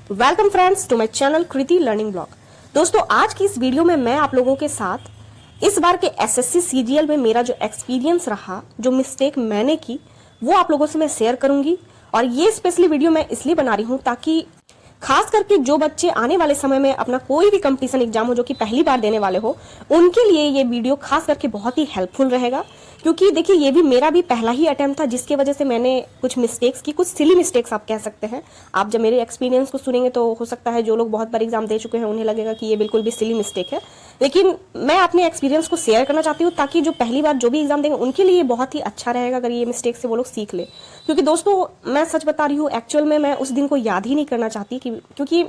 Welcome friends to my channel Kriti learning blog. दोस्तों, आज की इस वीडियो में मैं आप लोगों के साथ इस बार के एसएससी सीजीएल में मेरा जो एक्सपीरियंस रहा, जो मिस्टेक मैंने की, वो आप लोगों से मैं शेयर करूंगी। और ये स्पेशली वीडियो मैं इसलिए बना रही हूँ ताकि खास करके जो बच्चे आने वाले समय में अपना कोई भी कंपटीशन एग्जाम हो जो कि पहली बार देने वाले हो, उनके लिए ये वीडियो खास करके बहुत ही हेल्पफुल रहेगा। क्योंकि देखिए, ये भी मेरा भी पहला ही अटेम्प्ट था जिसकी वजह से मैंने कुछ मिस्टेक्स की, कुछ सिली मिस्टेक्स आप कह सकते हैं। आप जब मेरे एक्सपीरियंस को सुनेंगे तो हो सकता है जो लोग बहुत बार एग्जाम दे चुके हैं उन्हें लगेगा कि ये बिल्कुल भी सिली मिस्टेक है, लेकिन मैं अपने एक्सपीरियंस को शेयर करना चाहती हूँ ताकि जो पहली बार जो भी एग्जाम देंगे उनके लिए बहुत ही अच्छा रहेगा अगर ये मिस्टेक से वो लोग सीख ले। क्योंकि दोस्तों, मैं सच बता रही हूँ, एक्चुअल में मैं उस दिन को याद ही नहीं करना चाहती क्योंकि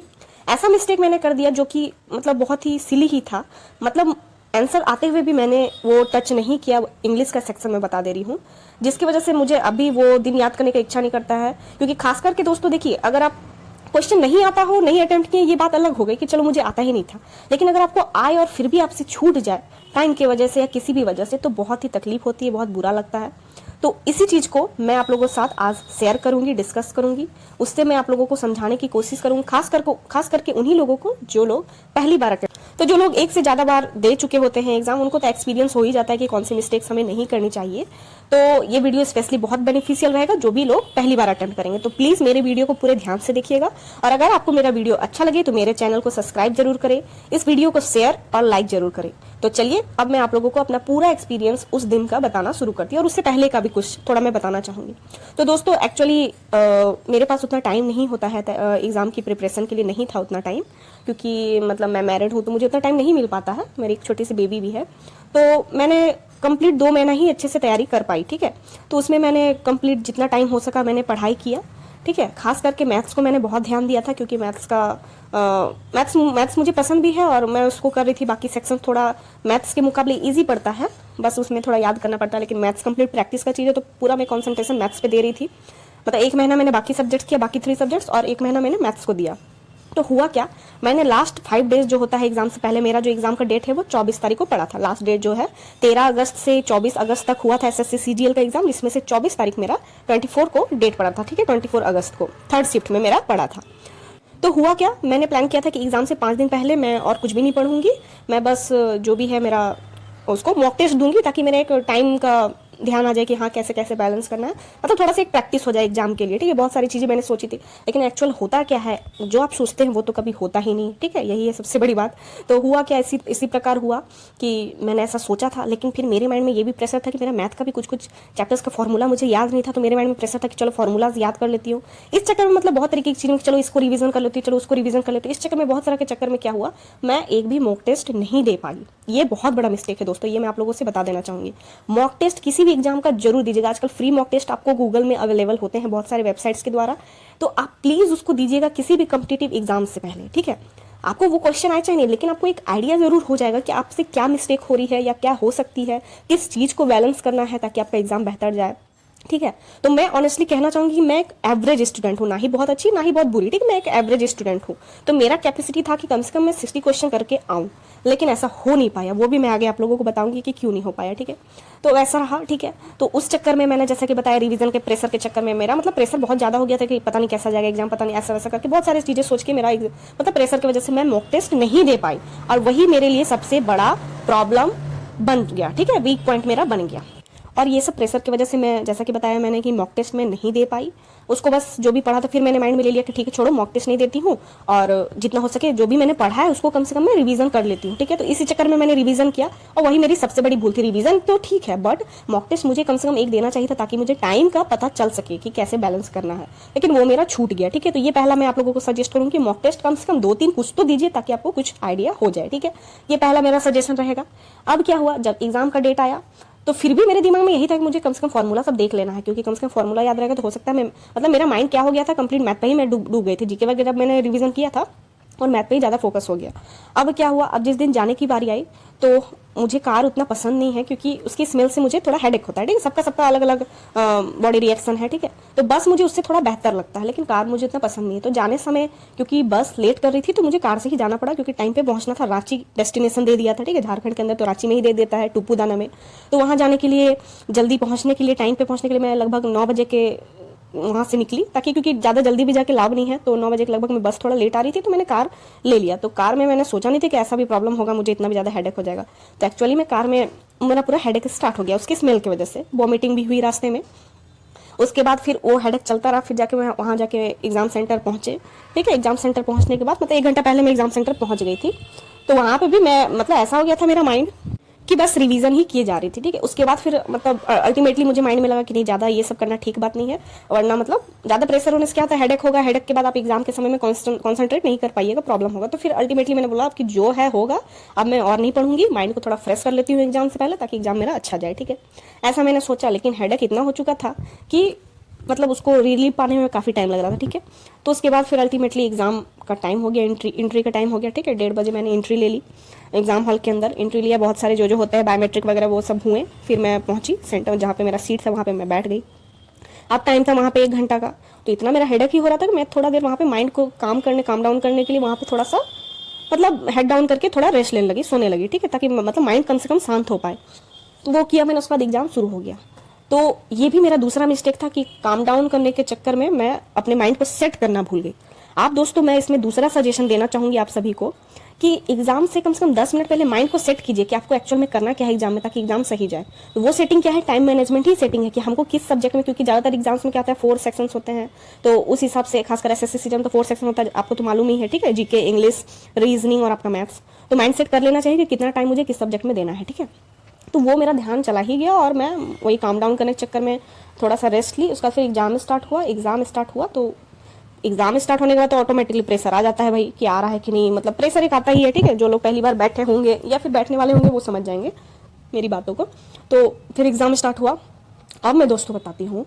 ऐसा मिस्टेक मैंने कर दिया जो कि मतलब बहुत ही सिली ही था। मतलब आंसर आते हुए भी मैंने वो टच नहीं किया। इंग्लिश का सेक्शन में बता दे रही हूँ, जिसकी वजह से मुझे अभी वो दिन याद करने का इच्छा नहीं करता है। क्योंकि खास करके दोस्तों देखिए, अगर आप क्वेश्चन नहीं आता हो, नहीं अटेम्प्ट किए, ये बात अलग हो गई कि चलो मुझे आता ही नहीं था, लेकिन अगर आपको आए और फिर भी आपसे छूट जाए टाइम की वजह से या किसी भी वजह से, तो बहुत ही तकलीफ होती है, बहुत बुरा लगता है। तो इसी चीज को मैं आप लोगों के साथ आज शेयर करूंगी, डिस्कस करूंगी। उससे मैं आप लोगों को समझाने की कोशिश करूंगी, खास करके उन्हीं लोगों को जो लोग पहली बार अटेम्प्ट, तो जो लोग एक से ज्यादा बार दे चुके होते हैं एग्जाम, उनको तो एक्सपीरियंस हो ही जाता है कि कौन सी मिस्टेक्स हमें नहीं करनी चाहिए। तो ये वीडियो स्पेशली बहुत बेनिफिशियल रहेगा जो भी लोग पहली बार अटेम्प्ट करेंगे। तो प्लीज मेरे वीडियो को पूरे ध्यान से देखिएगा, और अगर आपको मेरा वीडियो अच्छा लगे तो मेरे चैनल को सब्सक्राइब जरूर करें, इस वीडियो को शेयर और लाइक जरूर करें। तो चलिए, अब मैं आप लोगों को अपना पूरा एक्सपीरियंस उस दिन का बताना शुरू करती हूँ, और उससे पहले का भी कुछ थोड़ा मैं बताना चाहूंगी। तो दोस्तों, एक्चुअली मेरे पास उतना टाइम नहीं होता है एग्जाम की प्रिपरेशन के लिए, नहीं था उतना टाइम, क्योंकि मतलब मैं मैरिड हूँ तो मुझे उतना टाइम नहीं मिल पाता है। मेरी एक छोटी सी बेबी भी है, तो मैंने कंप्लीट 2 महीना ही अच्छे से तैयारी कर पाई, ठीक है। तो उसमें मैंने कंप्लीट जितना टाइम हो सका मैंने पढ़ाई किया, ठीक है। खास करके मैथ्स को मैंने बहुत ध्यान दिया था, क्योंकि मैथ्स मुझे पसंद भी है और मैं उसको कर रही थी। बाकी सेक्शन थोड़ा मैथ्स के मुकाबले इजी पड़ता है, बस उसमें थोड़ा याद करना पड़ता है, लेकिन मैथ्स कंप्लीट प्रैक्टिस का चीज़ है, तो पूरा मैं कॉन्सेंट्रेशन मैथ्स पे दे रही थी। मतलब 1 महीना मैंने बाकी सब्जेक्ट्स किया, बाकी 3 सब्जेक्ट्स, और 1 महीना मैंने मैथ्स को दिया। तो हुआ क्या, मैंने लास्ट 5 डेज जो होता है एग्जाम से पहले, मेरा जो एग्जाम का डेट है वो 24 तारीख को पड़ा था। लास्ट डेट जो है 13 अगस्त से 24 अगस्त तक हुआ था एसएससी सीजीएल का एग्जाम, जिसमें से 24 तारीख मेरा 24 को डेट पड़ा था, ठीक है। 24 अगस्त को 3rd शिफ्ट में मेरा पड़ा था। तो हुआ क्या, मैंने प्लान किया था कि एग्जाम से 5 दिन पहले मैं और कुछ भी नहीं पढ़ूंगी, मैं बस जो भी है मेरा उसको मॉक टेस्ट दूंगी, ताकि मेरा एक टाइम का ध्यान आ जाए कि हाँ कैसे कैसे बैलेंस करना है, मतलब थोड़ा सा एक प्रैक्टिस हो जाए एग्जाम के लिए, ठीक है। बहुत सारी चीज़ें मैंने सोची थी, लेकिन एक्चुअल होता क्या है, जो आप सोचते हैं वो तो कभी होता ही नहीं, ठीक है। यही है सबसे बड़ी बात। तो हुआ क्या, इसी प्रकार हुआ कि मैंने ऐसा सोचा था, लेकिन फिर मेरे माइंड में ये भी प्रेशर था कि मेरा मैथ का भी कुछ चैप्टर्स का फॉर्मूला मुझे याद नहीं था, तो मेरे माइंड में प्रेशर था कि चलो फॉर्मूलाज याद कर लेती हूँ। इस चक्कर में मतलब बहुत तरीके की चीज़ें, चलो इसको रिवीजन कर लेती हूँ, चलो उसको रिवीजन कर लेती हूँ। इस चक्कर में, बहुत सारा के चक्कर में क्या हुआ, मैं एक भी मॉक टेस्ट नहीं दे पाई। ये बहुत बड़ा मिस्टेक है दोस्तों, ये मैं आप लोगों से बता देना चाहूंगी। मॉक टेस्ट किसी भी एग्जाम का जरूर दीजिएगा। आजकल फ्री मॉक टेस्ट आपको गूगल में अवेलेबल होते हैं बहुत सारे वेबसाइट्स के द्वारा, तो आप प्लीज उसको दीजिएगा किसी भी कॉम्पिटिटिव एग्जाम से पहले, ठीक है। आपको वो क्वेश्चन आए चाहे नहीं, लेकिन आपको एक आइडिया जरूर हो जाएगा कि आपसे क्या मिस्टेक हो रही है या क्या हो सकती है, किस चीज को बैलेंस करना है ताकि आपका एग्जाम बेहतर जाए, ठीक है। तो मैं ऑनेस्टली कहना चाहूंगी कि मैं एक एवरेज स्टूडेंट हूँ, ना ही बहुत अच्छी ना ही बहुत बुरी, ठीक है। मैं एक एवरेज स्टूडेंट हूँ, तो मेरा कैपेसिटी था कि कम से कम मैं 60 क्वेश्चन करके आऊँ, लेकिन ऐसा हो नहीं पाया। वो भी मैं आगे आप लोगों को बताऊंगी कि क्यों नहीं हो पाया, ठीक है। तो ऐसा रहा, ठीक है। तो उस चक्कर में मैंने जैसा कि बताया, रिवीजन के प्रेशर के चक्कर में मेरा मतलब प्रेशर बहुत ज़्यादा हो गया था कि पता नहीं कैसा जाएगा एग्जाम, पता नहीं ऐसा वैसा करके बहुत सारी चीज़ें सोच के मेरा मतलब प्रेशर की वजह से मैं मॉक टेस्ट नहीं दे पाई, और वही मेरे लिए सबसे बड़ा प्रॉब्लम बन गया, ठीक है। वीक पॉइंट मेरा बन गया, और ये सब प्रेशर की वजह से मैं, जैसा कि बताया मैंने, कि मॉक टेस्ट में नहीं दे पाई उसको। बस जो भी पढ़ा था फिर मैंने माइंड में ले लिया कि ठीक है छोड़ो, मॉक टेस्ट नहीं देती हूँ, और जितना हो सके जो भी मैंने पढ़ा है उसको कम से कम मैं रिवीजन कर लेती हूँ, ठीक है। तो इसी चक्कर में मैंने रिवीजन किया, और वही मेरी सबसे बड़ी भूल थी। रिवीजन तो ठीक है, बट मॉक टेस्ट मुझे कम से कम एक देना चाहिए था ताकि मुझे टाइम का पता चल सके कि कैसे बैलेंस करना है, लेकिन वो मेरा छूट गया, ठीक है। तो ये पहला मैं आप लोगों को सजेस्ट करूँ कि मॉक टेस्ट कम से कम 2-3 कुछ तो दीजिए ताकि आपको कुछ आइडिया हो जाए, ठीक है। ये पहला मेरा सजेशन रहेगा। अब क्या हुआ, जब एग्जाम का डेट आया तो फिर भी मेरे दिमाग में यही था कि मुझे कम से कम फॉर्मूला सब देख लेना है, क्योंकि कम से कम फॉर्मूला याद रहेगा तो हो सकता है मैं, मतलब मेरा माइंड क्या हो गया था, कंप्लीट मैथ पे ही मैं डूब गई थी। जीके वगैरह मैंने रिवीजन किया था और मैथ पे ही ज़्यादा फोकस हो गया। अब क्या हुआ, अब जिस दिन जाने की बारी आई तो मुझे कार उतना पसंद नहीं है, क्योंकि उसकी स्मेल से मुझे थोड़ा हेडेक होता है, ठीक है। सबका अलग अलग बॉडी रिएक्शन है, ठीक है। तो बस मुझे उससे थोड़ा बेहतर लगता है, लेकिन कार मुझे उतना पसंद नहीं है। तो जाने समय क्योंकि बस लेट कर रही थी तो मुझे कार से ही जाना पड़ा, क्योंकि टाइम पे पहुंचना था। रांची डेस्टिनेशन दे दिया था, ठीक है, झारखंड के अंदर, तो रांची में ही दे देता है, टुप्पूदाना में। तो वहाँ जाने के लिए, जल्दी पहुँचने के लिए, टाइम पे पहुँचने के लिए मैं लगभग 9 बजे के वहाँ से निकली, ताकि क्योंकि ज़्यादा जल्दी भी जाके लाभ नहीं है, तो 9 बजे के लगभग में बस थोड़ा लेट आ रही थी, तो मैंने कार ले लिया। तो कार में मैंने सोचा नहीं था कि ऐसा भी प्रॉब्लम होगा, मुझे इतना भी ज़्यादा हेडेक हो जाएगा। तो एक्चुअली में कार में मेरा पूरा हेडेक स्टार्ट हो गया उसकी स्मेल की वजह से, वॉमिटिंग भी हुई रास्ते में। उसके बाद फिर वो हेडेक चलता रहा, फिर जाके वहाँ जाके एग्जाम सेंटर पहुँचे। ठीक है, एग्जाम सेंटर पहुँचने के बाद मतलब 1 घंटा पहले मैं एग्जाम सेंटर पहुँच गई थी। तो वहाँ पे भी मैं मतलब ऐसा हो गया था मेरा माइंड कि बस रिवीजन ही किए जा रही थी। ठीक है, उसके बाद फिर मतलब अल्टीमेटली मुझे माइंड में लगा कि नहीं, ज़्यादा ये सब करना ठीक बात नहीं है, वरना मतलब ज़्यादा प्रेशर होने से क्या होता है, हेडेक होगा, हेडेक के बाद आप एग्जाम के समय में कॉन्सेंट्रेट नहीं कर पाइएगा, प्रॉब्लम होगा। तो फिर अल्टीमेटली मैंने बोला कि जो है होगा, अब मैं और नहीं पढ़ूंगी, माइंड को थोड़ा फ्रेश कर लेती हूँ एग्जाम से पहले, ताकि एग्जाम मेरा अच्छा जाए। ठीक है, ऐसा मैंने सोचा, लेकिन हेडेक इतना हो चुका था कि मतलब उसको रिलीव पाने में काफ़ी टाइम लग रहा था। ठीक है, तो उसके बाद फिर अल्टीमेटली एग्जाम का टाइम हो गया, एंट्री का टाइम हो गया। ठीक है, 1:30 बजे मैंने एंट्री ले ली, एग्जाम हॉल के अंदर एंट्री लिया, बहुत सारे जो होते हैं बायोमेट्रिक वगैरह वो सब हुए। फिर मैं पहुंची सेंटर जहाँ पे मेरा सीट था, वहाँ पे मैं बैठ गई। अब टाइम था वहाँ पे 1 घंटा का, तो इतना मेरा हेडेक ही हो रहा था कि मैं थोड़ा देर वहाँ पे माइंड को काम डाउन करने के लिए वहाँ पे थोड़ा सा मतलब हेड डाउन करके थोड़ा रेस्ट लेने लगी, सोने लगी। ठीक है, ताकि मतलब माइंड कम से कम शांत हो पाए। तो वो किया मैंने, उसके बाद एग्जाम शुरू हो गया। तो ये भी मेरा दूसरा मिस्टेक था कि काम डाउन करने के चक्कर में मैं अपने माइंड को सेट करना भूल गई। आप दोस्तों, मैं इसमें दूसरा सजेशन देना चाहूंगी आप सभी को कि एग्जाम से कम 10 मिनट पहले माइंड को सेट कीजिए कि आपको एक्चुअल में करना क्या है एग्जाम में, ताकि एग्जाम सही जाए। तो वो सेटिंग क्या है, टाइम मैनेजमेंट ही सेटिंग है कि हमको किस सब्जेक्ट में, क्योंकि ज्यादातर एग्जाम्स में क्या होता है 4 सेक्शंस होते हैं, तो उस हिसाब से खासकर एसएससी सीजन तो 4 सेक्शन होता है, आपको तो मालूम ही है। ठीक है, जीके, इंग्लिश, रीजनिंग और आपका मैथ्स। तो माइंड सेट कर लेना चाहिए कि कितना टाइम मुझे किस सब्जेक्ट में देना है। ठीक है, तो वो मेरा ध्यान चला ही गया और मैं वही काम डाउन करने के चक्कर में थोड़ा सा रेस्ट ली। उसका फिर एग्जाम स्टार्ट हुआ। तो एग्जाम स्टार्ट होने के बाद तो ऑटोमेटिकली प्रेशर आ जाता है भाई कि आ रहा है कि नहीं, मतलब प्रेशर एक आता ही है। ठीक है, जो लोग पहली बार बैठे होंगे या फिर बैठने वाले होंगे वो समझ जाएंगे मेरी बातों को। तो फिर एग्जाम स्टार्ट हुआ। अब मैं दोस्तों बताती हूँ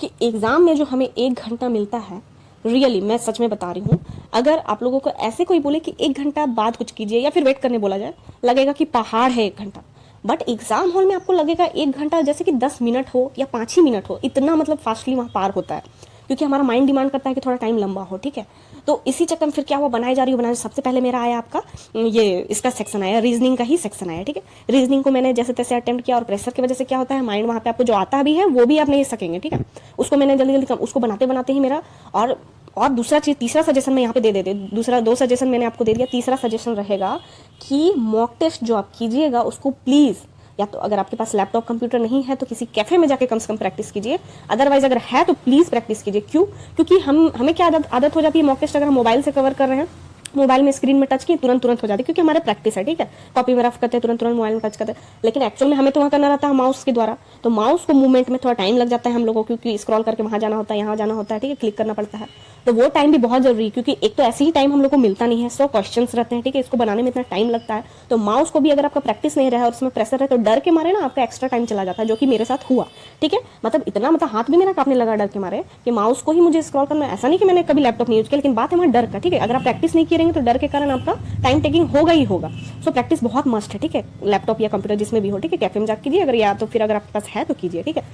कि एग्जाम में जो हमें 1 घंटा मिलता है, रियली मैं सच में बता रही हूँ, अगर आप लोगों को ऐसे कोई बोले कि 1 घंटा बाद कुछ कीजिए या फिर वेट करने बोला जाए, लगेगा कि पहाड़ है 1 घंटा। बट एग्जाम हॉल में आपको लगेगा 1 घंटा जैसे कि 10 मिनट हो या 5 ही मिनट हो, इतना मतलब फास्टली वहाँ पार होता है, क्योंकि हमारा माइंड डिमांड करता है कि थोड़ा टाइम लंबा हो। ठीक है, तो इसी चक्कर में फिर क्या हुआ, बनाई जा रही सबसे पहले मेरा आया आपका ये इसका सेक्शन आया, रीजनिंग का ही सेक्शन आया। ठीक है, रीजनिंग को मैंने जैसे तैसे अटेम्प्ट किया और प्रेशर की वजह से क्या होता है, माइंड वहाँ पे आपको जो आता भी है वो भी आप नहीं सकेंगे। ठीक है, उसको मैंने जल्दी उसको बनाते बनाते ही मेरा और दूसरा चीज, तीसरा सजेशन मैं यहाँ पे दे देते, दूसरा 2 सजेशन मैंने आपको दे दिया, तीसरा सजेशन रहेगा कि मॉक टेस्ट जो आप कीजिएगा उसको प्लीज, या तो अगर आपके पास लैपटॉप कंप्यूटर नहीं है तो किसी कैफे में जाके कम से कम प्रैक्टिस कीजिए, अदरवाइज अगर है तो प्लीज प्रैक्टिस कीजिए। क्यों? क्योंकि हमें क्या आदत हो जाती है, मॉक टेस्ट अगर हम मोबाइल से कवर कर रहे हैं, मोबाइल में स्क्रीन में टच किए तुरंत हो जाती है, क्योंकि हमारे प्रैक्टिस है। ठीक है, कॉपी में रफ करते हैं, तुरंत मोबाइल में टच करते हैं, लेकिन एक्चुअल में हमें तो वहाँ करना रहता है माउस के द्वारा। तो माउस को मूवमेंट में थोड़ा टाइम लग जाता है हम लोगों को, क्योंकि स्क्रॉल करके वहाँ जाना होता है, यहाँ जाना होता है। ठीक है, क्लिक करना पड़ता है, तो वो टाइम भी बहुत जरूरी है, क्योंकि एक तो ऐसे ही टाइम हम लोग को मिलता नहीं है, 100 क्वेश्चन रहते हैं। ठीक है, इसको बनाने में इतना टाइम लगता है, तो माउस को भी अगर आपका प्रैक्टिस नहीं रहा और उसमें प्रेशर है तो डर के मारे ना आपका एक्स्ट्रा टाइम चला जाता है, जो कि मेरे साथ हुआ। ठीक है, मतलब इतना हाथ भी मेरा कांपने लगा डर के मारे कि माउस को ही मुझे स्क्रॉल करना। ऐसा नहीं कि मैंने कभी लैपटॉप नहीं यूज किया, लेकिन बात है वहाँ डर का। ठीक है, अगर आप प्रैक्टिस नहीं करेंगे तो डर के कारण आपका टाइम टेकिंग होगा ही होगा। सो प्रैक्टिस बहुत मस्ट है। ठीक है, लैपटॉप या कंप्यूटर जिसमें भी हो। ठीक है, कैफे में जाकर कीजिए, अगर या तो फिर अगर आपके पास है तो कीजिए। ठीक है,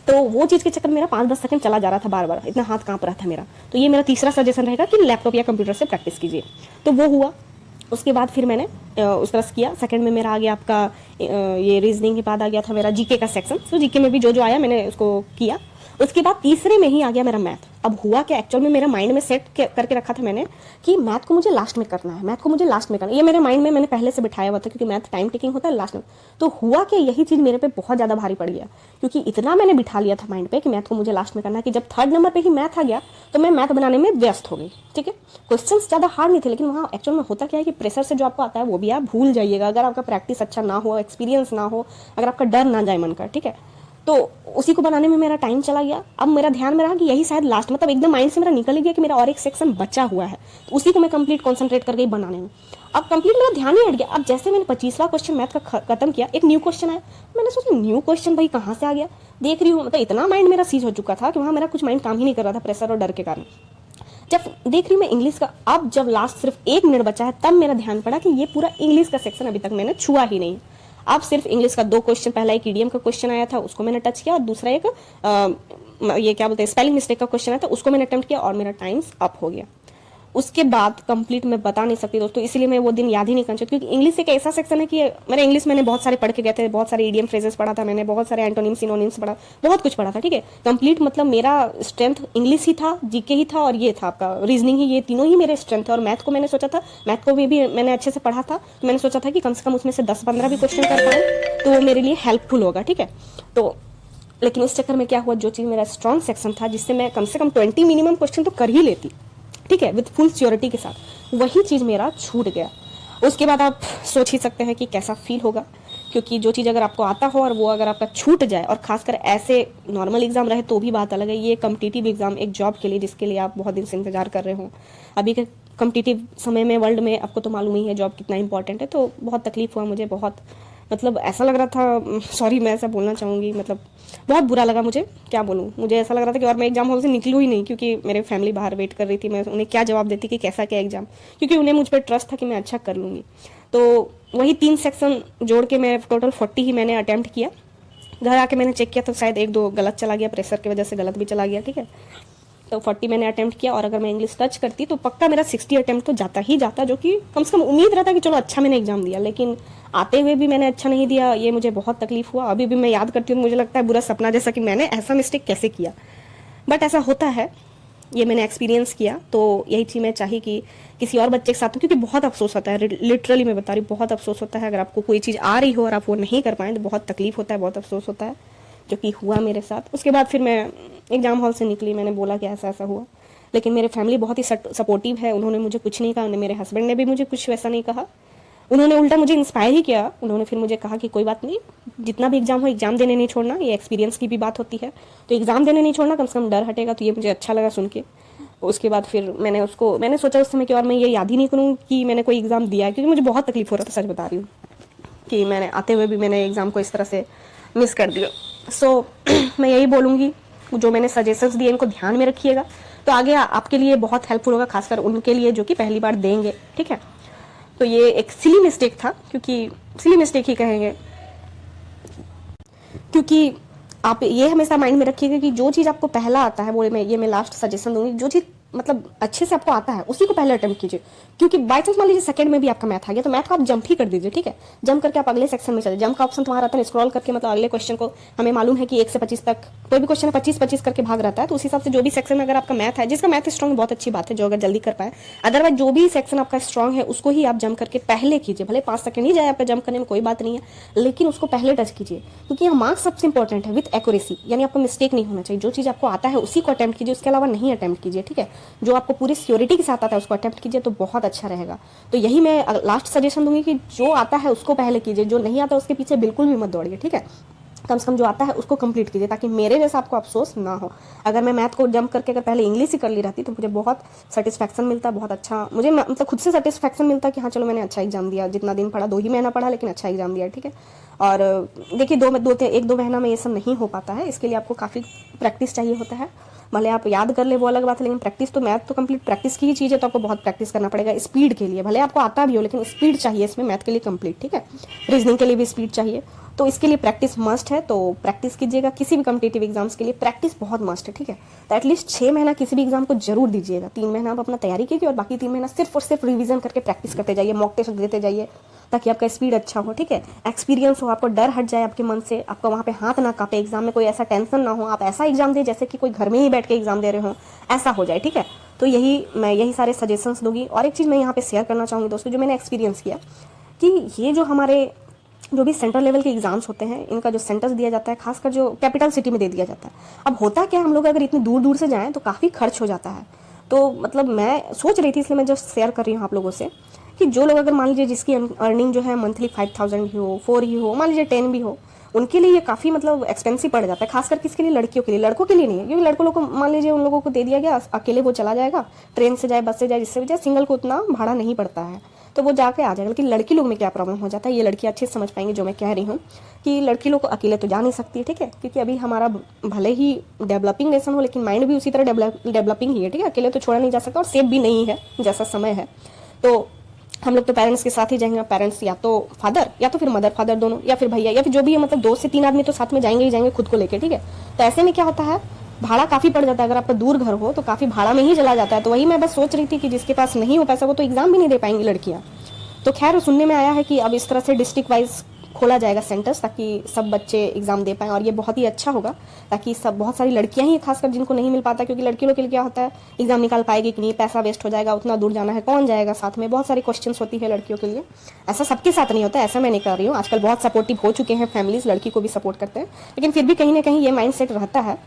तो वो चीज़ के चक्कर में मेरा 5-10 सेकंड चला जा रहा था, बार बार इतना हाथ कांप रहा था मेरा। तो ये मेरा तीसरा सजेशन रहेगा कि लैपटॉप या कंप्यूटर से प्रैक्टिस कीजिए। तो वो हुआ। उसके बाद फिर मैंने उस तरह से किया। सेकंड में मेरा आ गया आपका ये रीजनिंग के बाद आ गया था मेरा जीके का सेक्शन। तो जीके में भी जो आया मैंने उसको किया। उसके बाद तीसरे में ही आ गया मेरा मैथ। अब हुआ क्या, एक्चुअल में मेरे माइंड में सेट करके रखा था मैंने कि मैथ को मुझे लास्ट में करना है, मैथ को मुझे लास्ट में करना है। ये मेरे माइंड में मैंने पहले से बिठाया हुआ था, क्योंकि मैथ टाइम टेकिंग होता है लास्ट में। तो हुआ कि यही चीज़ मेरे पे बहुत ज़्यादा भारी पड़ गया, क्योंकि इतना मैंने बिठा लिया था माइंड पे कि मैथ को मुझे लास्ट में करना है, कि जब 3rd नंबर पे ही मैथ आ गया तो मैं मैथ बनाने में व्यस्त हो गई। ठीक है, क्वेश्चन ज़्यादा हार्ड नहीं थे, लेकिन वहाँ एक्चुअल में होता क्या है कि प्रेशर से जो आपको आता है वो भी आप भूल जाइएगा, अगर आपका प्रैक्टिस अच्छा ना हो, एक्सपीरियंस ना हो, अगर आपका डर ना जाए मन का। ठीक है, तो उसी को बनाने में मेरा टाइम चला गया। अब मेरा ध्यान में रहा कि यही शायद लास्ट, मतलब एकदम माइंड से मेरा निकल ही गया कि मेरा और एक सेक्शन बचा हुआ है, तो उसी को मैं कंप्लीट कॉन्सेंट्रेट कर गई बनाने में। अब कंप्लीट मेरा ध्यान ही हट गया। अब जैसे मैंने 25वां क्वेश्चन मैथ का खत्म किया, एक न्यू क्वेश्चन आया। मैंने सोचा न्यू क्वेश्चन भाई कहाँ से आ गया, देख रही हूँ, मतलब इतना माइंड मेरा सीज हो चुका था कि वहाँ मेरा कुछ माइंड काम ही नहीं कर रहा था प्रेशर और डर के कारण। जब देख रही हूँ मैं इंग्लिश का, अब जब लास्ट सिर्फ 1 मिनट बचा है, तब मेरा ध्यान पड़ा कि ये पूरा इंग्लिश का सेक्शन अभी तक मैंने छुआ ही नहीं। अब सिर्फ इंग्लिश का 2 क्वेश्चन, पहला एक ईडीएम का क्वेश्चन आया था उसको मैंने टच किया, और दूसरा एक ये क्या बोलते हैं स्पेलिंग मिस्टेक का क्वेश्चन आया था उसको मैंने अटेम्प्ट किया, और मेरा टाइम्स अप हो गया। उसके बाद कंप्लीट मैं बता नहीं सकती दोस्तों, इसीलिए मैं वो दिन याद ही नहीं करना चाहती, क्योंकि इंग्लिश एक ऐसा सेक्शन है कि मेरे इंग्लिश मैंने बहुत सारे पढ़ के गए थे, बहुत सारे इडियम फ्रेजेस पढ़ा था मैंने, बहुत सारे एंटोनिम सिनोनिम्स पढ़ा, बहुत कुछ पढ़ा था, ठीक है। कंप्लीट मतलब मेरा स्ट्रेंथ इंग्लिश ही था, जीके ही था, और ये था आपका रीजनिंग ही, ये तीनों ही मेरे स्ट्रेंथ थे। और मैथ को मैंने सोचा था, मैथ को भी मैंने अच्छे से पढ़ा था, तो मैंने सोचा था कि कम से कम उसमें से 10-15 भी क्वेश्चन कर पाऊँ तो वो मेरे लिए हेल्पफुल होगा, ठीक है। तो लेकिन उस चक्कर में क्या हुआ, जो चीज़ मेरा स्ट्रॉन्ग सेक्शन था, जिससे मैं कम से कम 20 मिनिमम क्वेश्चन तो कर ही लेती, ठीक है, विद फुल श्योरिटी के साथ, वही चीज़ मेरा छूट गया। उसके बाद आप सोच ही सकते हैं कि कैसा फील होगा, क्योंकि जो चीज़ अगर आपको आता हो और वो अगर आपका छूट जाए, और खासकर ऐसे नॉर्मल एग्जाम रहे तो भी बात अलग है, ये कॉम्पिटिटिव एग्जाम एक जॉब के लिए जिसके लिए आप बहुत दिन से इंतजार कर रहे हो, अभी के कॉम्पिटिटिव समय में वर्ल्ड में आपको तो मालूम ही है जॉब कितना इंपॉर्टेंट है। तो बहुत तकलीफ हुआ मुझे, बहुत मतलब ऐसा लग रहा था, सॉरी मैं ऐसा बोलना चाहूँगी, मतलब बहुत बुरा लगा मुझे, क्या बोलूँ, मुझे ऐसा लग रहा था कि और मैं एग्जाम हॉल से निकलूँ ही नहीं, क्योंकि मेरे फैमिली बाहर वेट कर रही थी, मैं उन्हें क्या जवाब देती कि कैसा क्या एग्जाम, क्योंकि उन्हें मुझ पर ट्रस्ट था कि मैं अच्छा कर लूँगी। तो वही 3 सेक्शन जोड़ के मैं टोटल 40 ही मैंने अटैम्प्ट किया। घर आके मैंने चेक किया तो शायद 1-2 गलत चला गया, प्रेशर की वजह से गलत भी चला गया, ठीक है। तो 40 मैंने अटैम्प्ट किया, और अगर मैं इंग्लिश टच करती तो पक्का मेरा 60 अटैम्प्ट तो जाता ही जाता, जो कि कम से कम उम्मीद रहता कि चलो अच्छा मैंने एग्जाम दिया। लेकिन आते हुए भी मैंने अच्छा नहीं दिया, ये मुझे बहुत तकलीफ हुआ। अभी भी मैं याद करती हूँ, मुझे लगता है बुरा सपना जैसा कि मैंने ऐसा मिस्टेक कैसे किया, बट ऐसा होता है, ये मैंने एक्सपीरियंस किया। तो यही चीज़ मैं चाही कि किसी और बच्चे के साथ हो, क्योंकि बहुत अफसोस होता है, लिटरली मैं बता रही हूँ, बहुत अफसोस होता है अगर आपको कोई चीज़ आ रही हो और आप वो नहीं कर पाएँ, तो बहुत तकलीफ होता है, बहुत अफसोस होता है, जो कि हुआ मेरे साथ। उसके बाद फिर मैं एग्जाम हॉल से निकली, मैंने बोला कि ऐसा ऐसा हुआ, लेकिन मेरे फैमिली बहुत ही सपोर्टिव है, उन्होंने मुझे कुछ नहीं कहा, मेरे हस्बैंड ने भी मुझे कुछ वैसा नहीं कहा, उन्होंने उल्टा मुझे इंस्पायर ही किया। उन्होंने फिर मुझे कहा कि कोई बात नहीं, जितना भी एग्जाम हो एग्जाम देने नहीं छोड़ना, ये एक्सपीरियंस की भी बात होती है, तो एग्जाम देने नहीं छोड़ना, कम से कम डर हटेगा। तो ये मुझे अच्छा लगा सुन के। उसके बाद फिर मैंने सोचा उस समय कि और मैं ये याद ही नहीं करूँ कि मैंने कोई एग्जाम दिया है, क्योंकि मुझे बहुत तकलीफ हो रहा था, सच बता रही हूँ, कि मैंने आते हुए भी मैंने एग्जाम को इस तरह से मिस कर दिया। सो मैं यही बोलूँगी, जो मैंने सजेशंस दिए इनको ध्यान में रखिएगा, तो आगे आपके लिए बहुत हेल्पफुल होगा, खासकर उनके लिए जो कि पहली बार देंगे, ठीक है। तो ये एक सिली मिस्टेक था, क्योंकि सिली मिस्टेक ही कहेंगे, क्योंकि आप ये हमेशा माइंड में रखिएगा कि जो चीज़ आपको पहला आता है, वो मैं लास्ट सजेशन दूंगी, जो चीज़ मतलब अच्छे से आपको आता है उसी को पहले अटेम्प्ट कीजिए। क्योंकि बाई चांस मान लीजिए सेकंड में भी आपका मैथ आ गया, तो मैथ को आप जंप ही कर दीजिए, ठीक है। जंप करके आप अगले सेक्शन में चले, जंप का ऑप्शन तुम्हारा आता है, स्क्रॉल करके मतलब अगले क्वेश्चन को, हमें मालूम है कि 1 से 25 तक कोई भी क्वेश्चन 25-25 करके भाग रहता है, तो उस हिसाब से जो भी सेक्शन में अगर आपका मैथ है, जिसका मैथ स्ट्रॉन्ग बहुत अच्छी बात है, जो अगर जल्दी कर पाए, अदरवाइज जो भी सेक्शन आपका स्ट्रॉन्ग है उसको ही आप जंप करके पहले कीजिए, भले 5 सेकंड ही जाए आपका जंप करने में, कोई बात नहीं है, लेकिन उसको पहले टच कीजिए, क्योंकि यहाँ मार्क्स सबसे इंपॉर्टेंट है, विथ एक्यूरेसी, यानी आपको मिस्टेक नहीं होना चाहिए। जो चीज़ आपको आता है उसी को अटेम्प्ट कीजिए, उसके अलावा नहीं अटेम्प्ट कीजिए, ठीक है। जो आपको पूरी सिक्योरिटी के साथ आता है उसको अटेम्प्ट कीजिए, तो बहुत अच्छा रहेगा। तो यही मैं लास्ट सजेशन दूंगी कि जो आता है उसको पहले कीजिए, जो नहीं आता उसके पीछे बिल्कुल भी मत दौड़िए, ठीक है। कम से कम जो आता है उसको कंप्लीट कीजिए, ताकि मेरे जैसा आपको अफसोस ना हो। अगर मैं मैथ को जंप करके अगर पहले इंग्लिश ही कर ली रहती तो मुझे बहुत सेटिस्फैक्शन मिलता, बहुत अच्छा, मुझे मतलब खुद से सेटिस्फैक्शन मिलता कि हाँ चलो मैंने अच्छा एग्जाम दिया, जितना दिन पढ़ा 2 ही महीना पढ़ा, लेकिन अच्छा एग्जाम दिया, ठीक है। और देखिए 1-2 महीना में ये सब नहीं हो पाता है, इसके लिए आपको काफ़ी प्रैक्टिस चाहिए होता है। भले आप याद कर ले वो अलग बात है, लेकिन प्रैक्टिस तो मैथ तो कंप्लीट प्रैक्टिस की ही चीज़ है, तो आपको बहुत प्रैक्टिस करना पड़ेगा स्पीड के लिए। भले आपको आता भी हो, लेकिन स्पीड चाहिए इसमें मैथ के लिए कंप्लीट, ठीक है। रीजनिंग के लिए भी स्पीड चाहिए, तो इसके लिए प्रैक्टिस मस्ट है। तो प्रैक्टिस कीजिएगा, किसी भी कॉम्पिटिटिव एग्जाम्स के लिए प्रैक्टिस बहुत मस्ट है, ठीक है। तो एटलीस्ट 6 महीना किसी भी एग्जाम को जरूर दीजिएगा। 3 महीना आप अपना तैयारी कीजिए और बाकी 3 महीना सिर्फ और सिर्फ रिवीजन करके प्रैक्टिस करते जाइए, मॉक टेस्ट देते जाइए, ताकि आपका स्पीड अच्छा हो, ठीक है। एक्सपीरियंस हो, आपको डर हट जाए आपके मन से, आपका वहाँ पे हाथ ना कांपे, एग्जाम में कोई ऐसा टेंशन ना हो, आप ऐसा एग्जाम दे जैसे कि कोई घर में ही बैठ के एग्जाम दे रहे हो, ऐसा हो जाए, ठीक है। तो यही सारे सजेशंस दूंगी। और एक चीज़ मैं यहाँ पे शेयर करना चाहूँगी दोस्तों, जो मैंने एक्सपीरियंस किया, कि ये जो हमारे जो भी सेंट्रल लेवल के एग्जाम्स होते हैं, इनका जो सेंटर्स दिया जाता है, खासकर जो कैपिटल सिटी में दे दिया जाता है। अब होता क्या, हम लोग अगर इतनी दूर दूर से जाएं तो काफ़ी खर्च हो जाता है। तो मतलब मैं सोच रही थी, इसलिए मैं जस्ट शेयर कर रही हूँ आप लोगों से, कि जो लोग अगर मान लीजिए जिसकी अर्निंग जो है मंथली 5000 ही हो, 4 ही हो, मान लीजिए 10 भी हो, उनके लिए ये काफ़ी मतलब एक्सपेंसिव पड़ जाता है। खासकर किसके लिए, लड़कियों के लिए। लड़कों के लिए नहीं है, क्योंकि लड़कों लोग को मान लीजिए उन लोगों को दे दिया गया, अकेले वो चला जाएगा, ट्रेन से जाए, बस से जाए, जिससे भी जाए, सिंगल को उतना भाड़ा नहीं पड़ता है, तो वो जाके आ जाएगा। लेकिन लड़की लोग में क्या प्रॉब्लम हो जाता है, ये लड़की अच्छे से समझ पाएंगे जो मैं कह रही हूँ, कि लड़की लोग को अकेले तो जा नहीं सकती, ठीक है, क्योंकि अभी हमारा भले ही डेवलपिंग नेशन हो, लेकिन माइंड भी उसी तरह डेवलपिंग ही है, ठीक है। अकेले तो छोड़ा नहीं जा सकता, और सेफ भी नहीं है जैसा समय है। तो हम लोग तो पेरेंट्स के साथ ही जाएंगे, पेरेंट्स या तो फादर या तो फिर मदर फादर दोनों, या फिर भैया, या फिर जो भी है, मतलब 2 से 3 आदमी तो साथ में जाएंगे ही जाएंगे खुद को लेके, ठीक है। तो ऐसे में क्या होता है भाड़ा काफ़ी पड़ जाता है। अगर आपका दूर घर हो तो काफ़ी भाड़ा में ही चला जाता है। तो वही मैं बस सोच रही थी कि जिसके पास नहीं हो पैसा वो तो एग्ज़ाम भी नहीं दे पाएंगी लड़कियाँ। तो खैर सुनने में आया है कि अब इस तरह से डिस्ट्रिक्ट वाइज खोला जाएगा सेंटर्स, ताकि सब बच्चे एग्ज़ाम दे पाएँ, और ये बहुत ही अच्छा होगा, ताकि सब बहुत सारी लड़कियां ही खासकर जिनको नहीं मिल पाता, क्योंकि लड़की लोग के लिए क्या होता है एग्ज़ाम निकाल पाएगी कि नहीं, पैसा वेस्ट हो जाएगा, उतना दूर जाना है, कौन जाएगा साथ में, बहुत सारी क्वेश्चंस होती है लड़कियों के लिए। ऐसा सबके साथ नहीं होता, ऐसा मैं नहीं कर रही हूँ। आजकल बहुत सपोर्टिव हो चुके हैं फैमिलीज़, लड़की को भी सपोर्ट करते हैं, लेकिन फिर भी कहीं ना कहीं ये माइंड सेट रहता है।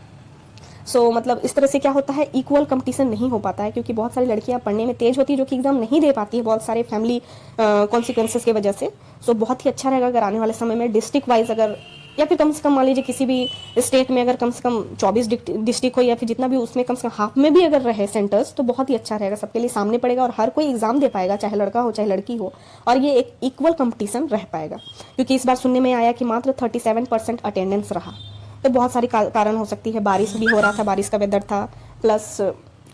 मतलब इस तरह से क्या होता है, इक्वल कंपटीशन नहीं हो पाता है, क्योंकि बहुत सारी लड़कियां पढ़ने में तेज होती है जो कि एग्जाम नहीं दे पाती है बहुत सारे फैमिली कॉन्सिक्वेंसेस की वजह से। बहुत ही अच्छा रहेगा अगर आने वाले समय में डिस्ट्रिक्ट वाइज अगर, या फिर कम से कम मान लीजिए किसी भी स्टेट में अगर कम से कम 24 डिस्ट्रिक्ट हो, या फिर जितना भी उसमें कम से कम हाफ में भी अगर रहे सेंटर्स, तो बहुत ही अच्छा रहेगा, सबके लिए सामने पड़ेगा और हर कोई एग्जाम दे पाएगा, चाहे लड़का हो चाहे लड़की हो, और ये एक इक्वल कंपटीशन रह पाएगा। क्योंकि इस बार सुनने में आया कि मात्र 37% अटेंडेंस रहा। तो बहुत सारी कारण हो सकती है, बारिश भी हो रहा था, बारिश का वेदर था, प्लस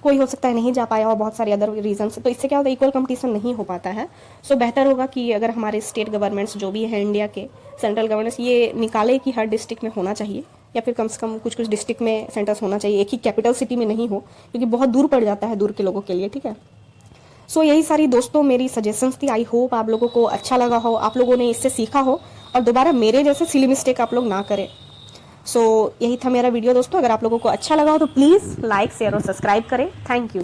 कोई हो सकता है नहीं जा पाया और बहुत सारे अदर रीजन से। तो इससे क्या होता है, इक्वल कंपटीशन नहीं हो पाता है। बेहतर होगा कि अगर हमारे स्टेट गवर्नमेंट्स जो भी है इंडिया के, सेंट्रल गवर्नमेंट्स ये निकाले कि हर डिस्ट्रिक्ट में होना चाहिए, या फिर कम से कम कुछ कुछ डिस्ट्रिक्ट में सेंटर्स होना चाहिए, एक ही कैपिटल सिटी में नहीं हो, क्योंकि बहुत दूर पड़ जाता है दूर के लोगों के लिए। ठीक है, यही सारी दोस्तों मेरी सजेशंस थी। आई होप आप लोगों को अच्छा लगा हो, आप लोगों ने इससे सीखा हो, और दोबारा मेरे जैसे सिली मिस्टेक आप लोग ना करें। यही था मेरा वीडियो दोस्तों। अगर आप लोगों को अच्छा लगा हो तो प्लीज़ लाइक शेयर और सब्सक्राइब करें। Thank you.